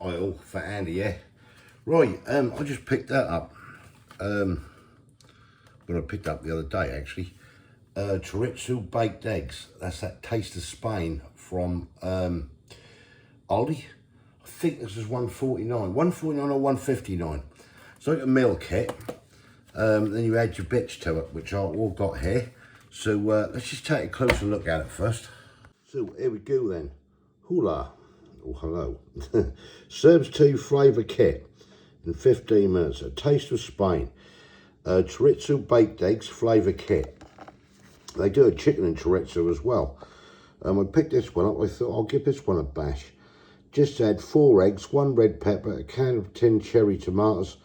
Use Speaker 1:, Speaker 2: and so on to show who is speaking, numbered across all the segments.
Speaker 1: oil for Andy, yeah. Right, I just picked that up. When I picked up the other day, actually. Chorizo baked eggs. That's that Taste of Spain from Aldi. I think this is $1.49. $1.49 or $1.59. It's like a meal kit. Then you add your bits to it, which I've all got here. So let's just take a closer look at it first. So here we go then. Hula. Oh, hello. Serves 2 flavour kit in 15 minutes. A Taste of Spain. Chorizo baked eggs flavour kit. They do a chicken and chorizo as well. I picked this one up. I thought I'll give this one a bash. Just add 4 eggs, 1 red pepper, a can of tinned cherry tomatoes,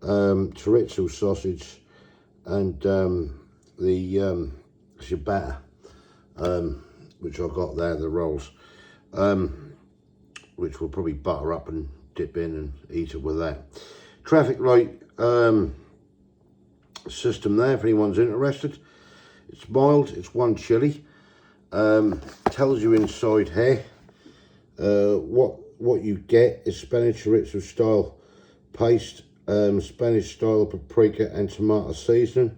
Speaker 1: chorizo sausage, and the ciabatta, which I've got there, the rolls, which we'll probably butter up and dip in and eat it with that. Traffic light system there, if anyone's interested. It's mild, it's 1 chili. Tells you inside here what you get is Spanish chorizo style paste, Spanish style paprika and tomato seasoning.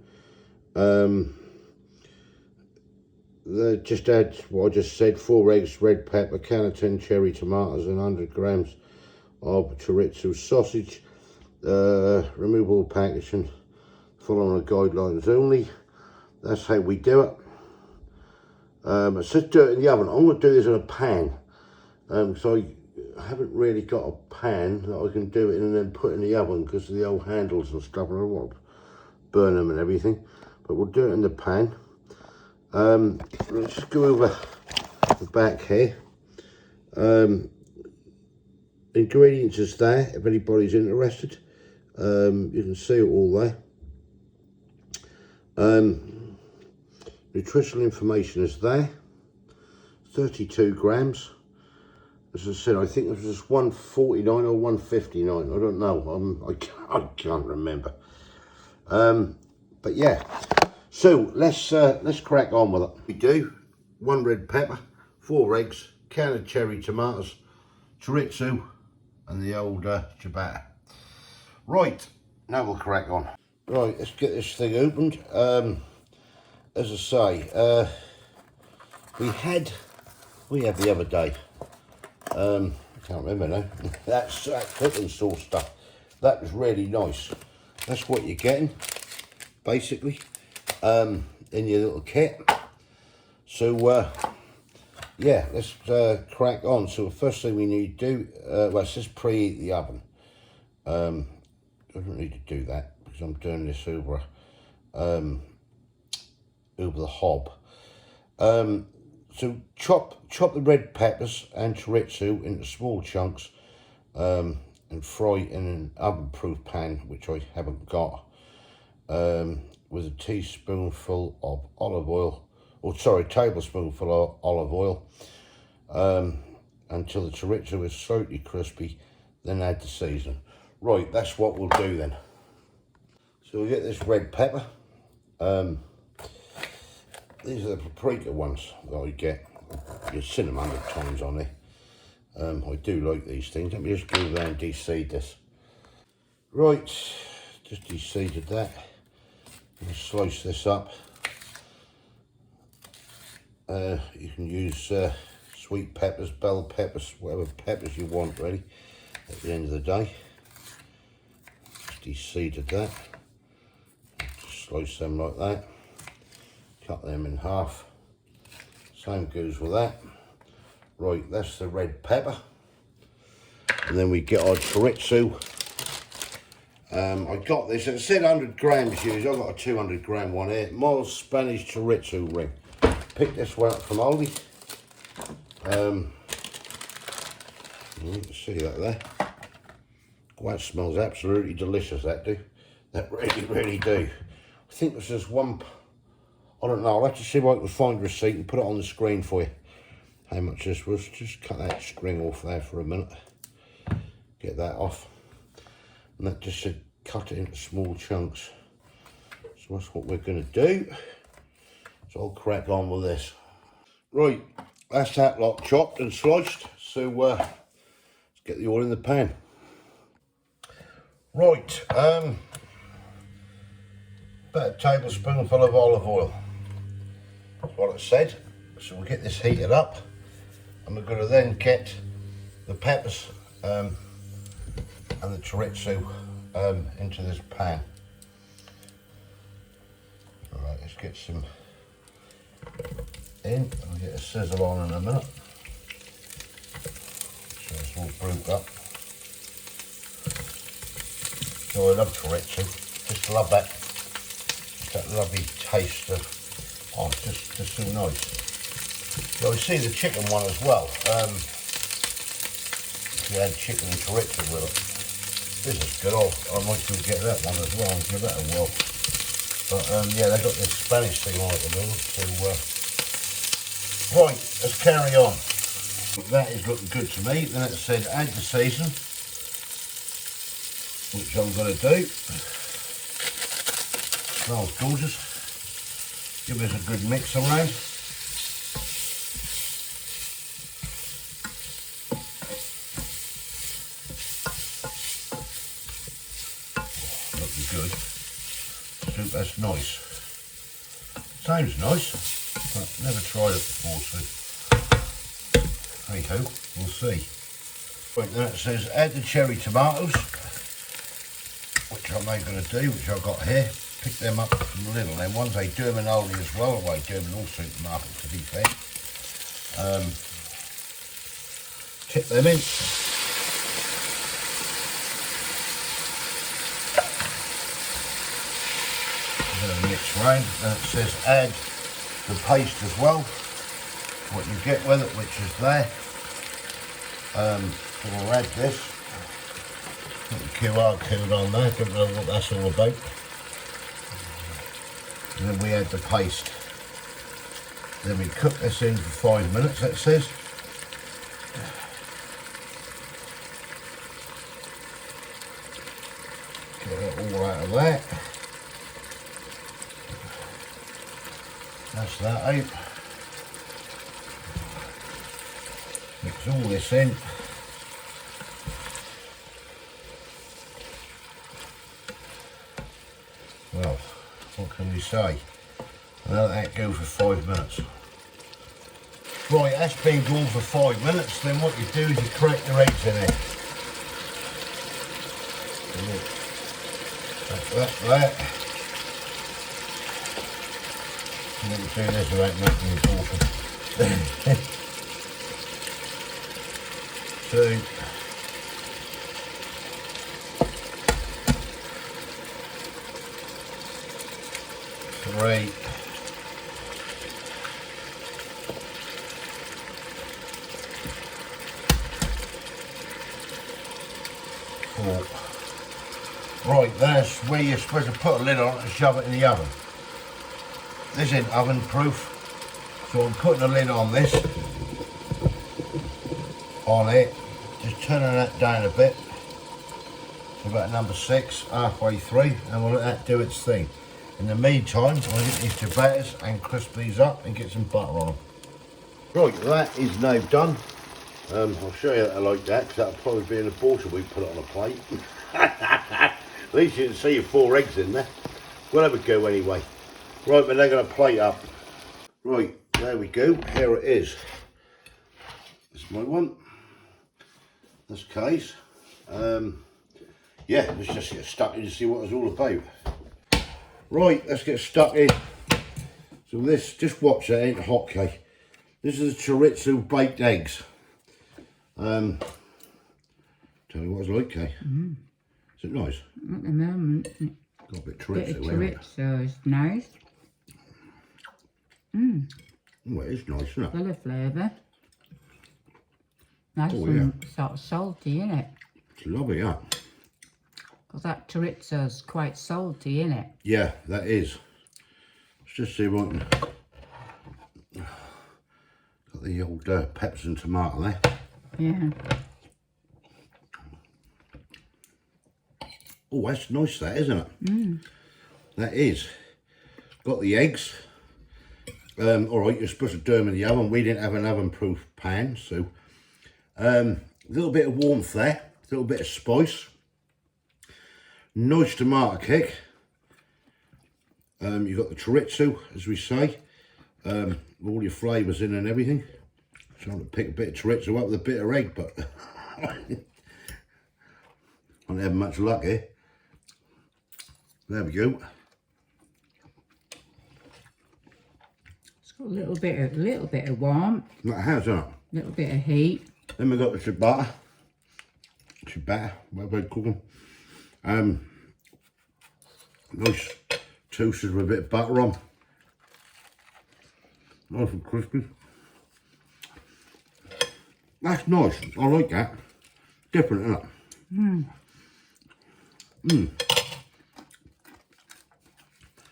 Speaker 1: They just add what I just said: 4 eggs, red pepper, can of tinned cherry tomatoes, and 100 grams of chorizo sausage. Removable packaging, following the guidelines only. That's how we do it. It says do it in the oven. I'm going to do this in a pan, so I haven't really got a pan that I can do it in and then put in the oven because of the old handles and stuff, and I want to burn them and everything. But we'll do it in the pan. Let's just go over the back here. Ingredients is there if anybody's interested. You can see it all there. Nutritional information is there. 32 grams. As I said, I think this was $1.49 or $1.59. I don't know. I can't remember. But yeah. So let's crack on with it. We do 1 red pepper, 4 eggs, can of cherry tomatoes, chorizo, and the old ciabatta. Right, now we'll crack on. Right, let's get this thing opened. As I say, we had the other day. I can't remember now. That's that cooking sauce stuff. That was really nice. That's what you're getting, basically, in your little kit. So yeah, let's crack on. So the first thing we need to do, let's just preheat the oven. I don't need to do that because I'm doing this over the hob. So chop the red peppers and chorizo into small chunks, and fry in an oven-proof pan, which I haven't got, with a teaspoonful of olive oil, or sorry, tablespoonful of olive oil, until the chorizo is slightly crispy. Then add the seasoning. Right, that's what we'll do then. So we'll get this red pepper. These are the paprika ones that I get. You've seen them 100 times on there. I do like these things. Let me just go there and de-seed this. Right, just de-seeded that. And slice this up. You can use sweet peppers, bell peppers, whatever peppers you want, really, at the end of the day. Just de-seeded that. Just slice them like that. Cut them in half. Same goes with that. Right, that's the red pepper. And then we get our chorizo. I got this, it said 100 grams used. I've got a 200 gram one here. Mild Spanish chorizo ring. Picked this one up from Aldi. You can see that there. Oh, that smells absolutely delicious, that do. That really do. I think this is one, I don't know, I'll have to see if I can find a receipt and put it on the screen for you. How much this was. Just cut that string off there for a minute. Get that off. And that just said cut it into small chunks. So that's what we're going to do. So I'll crack on with this. Right, that's that lot chopped and sliced. So let's get the oil in the pan. Right, about a tablespoonful of olive oil. That's what it said. So we'll get this heated up, and we're going to then get the peppers and the chorizo into this pan. Alright, let's get some in, and we'll get a sizzle on in a minute. So it's all brewed up. So I love chorizo, just love that, just that lovely taste of, oh, it's just so nice. So I see the chicken one as well, if you had chicken and chorizo with it. This is good, I might still get that one as well, and give that a whirl. But yeah, they've got this Spanish thing on at the moment, so, right, let's carry on. That is looking good to me. Then it said add the season, which I'm going to do. Smells gorgeous. Give us a good mix around. Looking good. Soup, that's nice. Sounds nice, but never tried it before, so hey ho, we'll see. Right, then it says add the cherry tomatoes, which I'm now going to do, which I've got here. Pick them up from the little. Then ones I do them in Aldi as well, or I do them in all supermarkets to be fair. Tip them in. Mix round, and it says add the paste as well, what you get with it, which is there. So we'll add this. Put the QR code on there, don't know what that's all about. And then we add the paste. Then we cook this in for 5 minutes, it says. Get it all out of there. That's that out. Mix all this in. Well, what can we say? I'll let that go for 5 minutes. Right, that's been gone for 5 minutes. Then what you do is you crack your eggs in it. That's that. I'm going to do this without making it awful. 2, 3, 4. Right, that's where you're supposed to put a lid on it and shove it in the oven. This isn't oven proof, so I'm putting a lid on this, on it, just turning that down a bit, to about number 6, halfway through, and we'll let that do its thing. In the meantime, I'll get these tomatoes and crisp these up and get some butter on them. Right, that is now done. I'll show you that I like that, because that'll probably be an abortion we put it on a plate. At least you can see your 4 eggs in there. We'll have a go anyway. Right, we're now going to plate up. Right, there we go. Here it is. This is my one. This case. Yeah, let's just get stuck in to see what it's all about. Right, let's get stuck in. So this, just watch that, ain't a hotcake. This is chorizo baked eggs. Tell me what it's like, Kay. Is it nice?
Speaker 2: At the moment,
Speaker 1: got a bit of chorizo.
Speaker 2: bit of chorizo is nice.
Speaker 1: Oh, it is nice, isn't it?
Speaker 2: Full of flavour. Nice
Speaker 1: Oh,
Speaker 2: and sort of salty, isn't it?
Speaker 1: It's lovely, yeah.
Speaker 2: Because that chorizo's quite salty, isn't it?
Speaker 1: Yeah, that is. Let's just see what I can... Got the old peppers and tomato there.
Speaker 2: Yeah.
Speaker 1: Oh, that's nice, that, isn't it? That is. Got the eggs. All right, you're supposed to do them in the oven. We didn't have an oven-proof pan, so A little bit of warmth there, a little bit of spice. Nice tomato kick. You've got the chorizo, as we say. All your flavours in and everything. Trying to pick a bit of chorizo up with a bit of egg, but I'm not having much luck here. There we go.
Speaker 2: It's got a little bit of warmth.
Speaker 1: That has, isn't it?
Speaker 2: A little bit of heat.
Speaker 1: Then we got the ciabatta. Whatever you call them. Nice toasted with a bit of butter on. Nice and crispy. That's nice. I like that. Different, isn't it?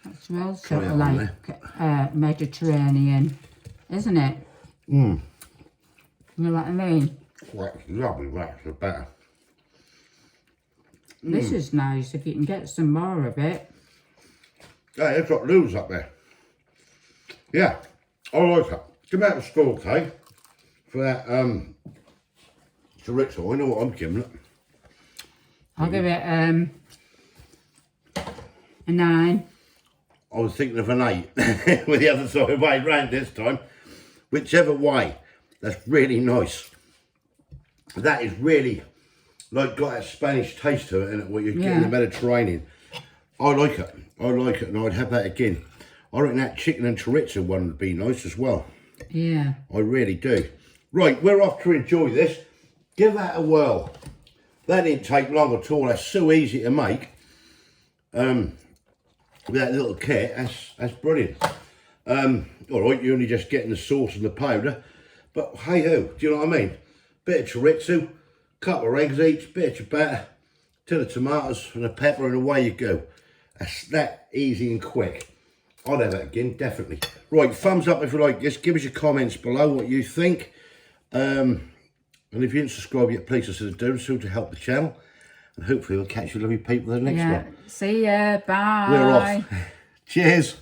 Speaker 2: That's well sort of like Mediterranean, isn't it? You know what I mean?
Speaker 1: That's lovely, that's the better.
Speaker 2: This is nice if you can get some more of it.
Speaker 1: Hey, they've got loaves up there. Yeah, I like that. Give out a score, Kay, for that chorizo. I know what I'm giving it.
Speaker 2: I'll give it a 9.
Speaker 1: I was thinking of an 8 with the other side way round this time. Whichever way, that's really nice. That is really like got that Spanish taste to it, and what you get in the Mediterranean. I like it. I like it, and I'd have that again. I reckon that chicken and chorizo one would be nice as well.
Speaker 2: Yeah.
Speaker 1: I really do. Right, we're off to enjoy this. Give that a whirl. That didn't take long at all. That's so easy to make. With that little kit, that's brilliant. All right, you're only just getting the sauce and the powder, but hey ho, do you know what I mean? Bit of chorizo, couple of eggs each, bit of ciabatta, tin of tomatoes and a pepper, and away you go. That's that easy and quick. I'd have it again, definitely. Right, thumbs up if you like this. Give us your comments below what you think. And if you didn't subscribe yet, please consider doing so to help the channel. And hopefully we'll catch you lovely people in the next one.
Speaker 2: See ya. Bye.
Speaker 1: We're off. Cheers.